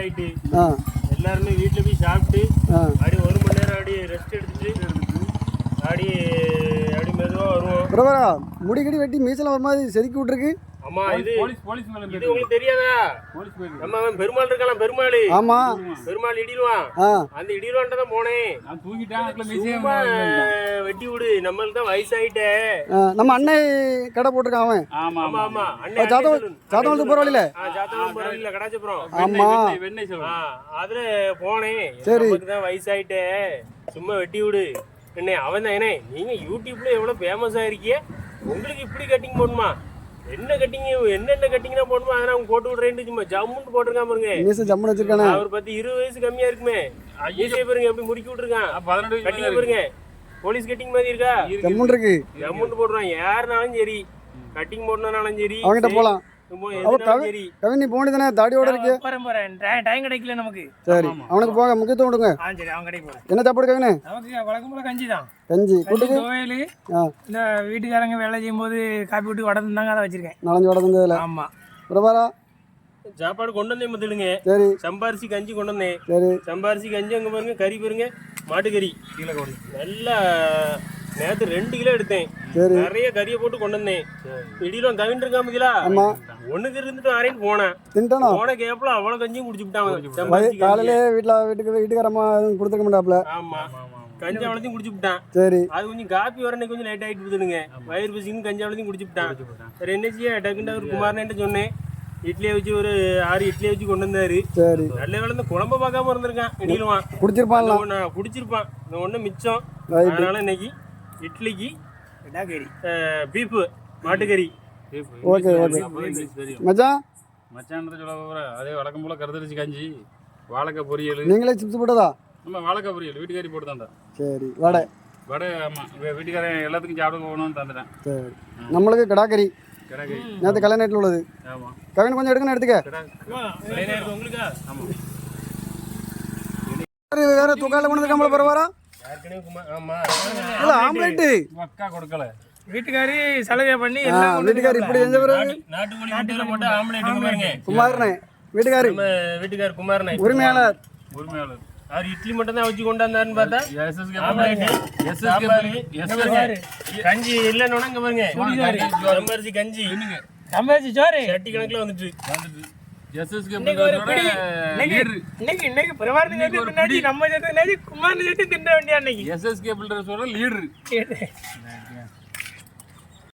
வயசாயிட்டு எல்லாருமே வீட்டுல போய் சாப்பிட்டு அப்படி 1 மணி நேரம் அப்படி ரெஸ்ட் எடுத்துட்டு அப்படி அப்படி மெதுவா வருவோம். பிரபரா முடிக்கடி வெட்டி மீசல ஒரு மாதிரி செதுக்கி விட்டுருக்கு. ஆமா இது போலீஸ் மேல இது உங்களுக்கு தெரியாதா? நம்ம பெருமாள் இருக்கலாம், பெருமாள். ஆமா பெருமாள் இடிடுவான். அந்த இடிடுவான்ட்ட தான் போனேன். நான் தூங்கிட்டேன். வெட்டி விடு, நம்மளுக்கு தான் வயசாயிட்டே. நம்ம அண்ணன் கடை போட்டுருக்கான் அவன். ஆமா ஆமா ஆமா அண்ணன் சாத்தவளத்து போற வழியில. சாத்தவளம் போற வழியில கடாச்சப்புறம். ஆமா அதுல போனேன். சரி நமக்கு தான் வயசாயிட்டே, சும்மா வெட்டி விடு என்ன. அவன் தான் என்ன, நீங்க யூடியூப்ல எவ்வளவு ஃபேமஸ் ஆயிருக்கீங்க, உங்களுக்கு இப்படி கட்டிங் போடணுமா? என்ன கட்டிங், என்னென்ன கட்டிங்னா போடணுமா அதெல்லாம் அவங்க போட்டு விடுறேன்னு சும்மா ஜம்முன்னு போட்டிருக்கான் பாருங்க. ஜம்முன்னு வச்சிருக்கானே. அவர் 10-20 வயசு கம்மியா இருக்குமே. ஐயே பாருங்க எப்படி முடிக்கி விட்டுருக்கான். 18 கட்டிங் பாருங்க, போலீஸ் கட்டிங் மாதிரி இருக்கா? ஜம்முன்னு இருக்கு. ஜம்முன்னு போடுறான். யாருனாலும் சரி, கட்டிங் போடணும்னாலும் சரி அவங்கிட்ட போலாம். கவின் நீ போனதானே தாடியோட இருக்கு. டைம் கிடைக்கல நமக்கு. சரி அவனுக்கு போக முக்கியத்துவம் கொடுங்க. சரி அவன் கடைக்கு போறேன். என்ன சாப்பாடு கவினே? நமக்கு வழக்கம் போல கஞ்சி தான். கஞ்சி கூட்டுக்கு கோயில் இந்த வீட்டுக்காரங்க வேலை செய்யும்போது காப்பி விட்டு வடை தந்தாங்க, அதை வச்சிருக்கேன். 4 வடை தந்ததுல. ஆமா பிரபாரா சாப்பாடு கொண்டு வந்தேன் மத்துடுங்க. சரி சம்பாரிசி கஞ்சி கொண்டு வந்தேன். சரி சம்பாரிசி கஞ்சி அங்க பாருங்க, கறி பாருங்க, மாட்டுக்கறி நல்லா நேற்று 2 கிலோ எடுத்தேன். நிறைய கறியை போட்டு கொண்டு வந்தேன். இடியிலும் கவின் இருக்கா மதிலா? ஒண்ணுக்கு இருந்துட்டு வரேன்னு போனேன். போன கேப்ல அவ்வளவு கஞ்சியும் குடிச்சுட்டாங்க. காலையில வீட்டுக்காரமா கொடுத்துக்க மாட்டாப்ல. ஆமா கஞ்சி அவ்வளோத்தையும் குடிச்சு விட்டான். சரி அது கொஞ்சம் காப்பி வரனே கொஞ்சம் லேட் ஆகிட்டு இருக்குதுங்க. வயிறு பசிக்கும் கஞ்சி அவ்வளோத்தையும் குடிச்சு விட்டான். சரி என்ன செய்ய, டக்குன்னு ஒரு குமாரன்ட்டு சொன்னேன். இட்லியை வச்சு ஒரு 6 இட்லியை வச்சு கொண்டு வந்தாரு. சரி நல்ல வேலை இந்த குழம்ப பார்க்காம இருந்திருக்கான். இடியிலுவான் குடிச்சிருப்பான், குடிச்சிருப்பான். இந்த ஒன்று மிச்சம். அதனால இன்னைக்கு இட்லிக்கு பீஃபு, மாட்டுக்கறி. ஓகே ஓகே மச்சான். மச்சான் சொல்ல போகிற அதே வழக்கம் போல் கருத்தரிச்சு கஞ்சி, வாழைக்காய் பொரியல். நீங்களே சிப்ஸ் போட்டதா? நம்ம வாழைக்காய் பொரியல் வீட்டுக்காரி போட்டு தான்டா. சரி வடை வடை. ஆமாம் வீட்டுக்காரன் எல்லாத்துக்கும் சாப்பிட போகணும்னு தந்துட்டேன். சரி நம்மளுக்கு கடாக்கறி நேற்று கல்யாண நைட்டில் உள்ளது. ஆமாம் கவின் கொஞ்சம் எடுக்கணும், எடுத்துக்க. உங்களுக்கு ஆமாம் வேற தூக்கால கொண்டு வந்துருக்காமல பரவாரா? இல்ல ஆம்லெட் அக்கா கொடுக்கல. வீட்டுக்காரி சலுகை பண்ணி வீட்டுக்காரி இப்படி செஞ்ச பிறகு நாட்டுக்கோழி முட்டையில போட்டு ஆம்லெட் பாருங்க. குமாரனே வீட்டுக்காரி, வீட்டுக்கார் குமாரனே உரிமையாளர். அவர் இட்லி மட்டும் தான் வச்சு கொண்டாந்தாருன்னு பார்த்தா கஞ்சி இல்லைன்னு இங்க பாருங்க. சம்பாரிசி கஞ்சி, சம்பாரிசி சோறு சட்டி கணக்குல வந்துட்டு. இன்னைக்கு பிரபாரத்துக்கு முன்னாடி நம்ம சேர்த்து குமார் சேர்த்து தின்ற வேண்டிய அன்னைக்கு எஸ்எஸ்கே பில்டர் சொல்ற லீடர்.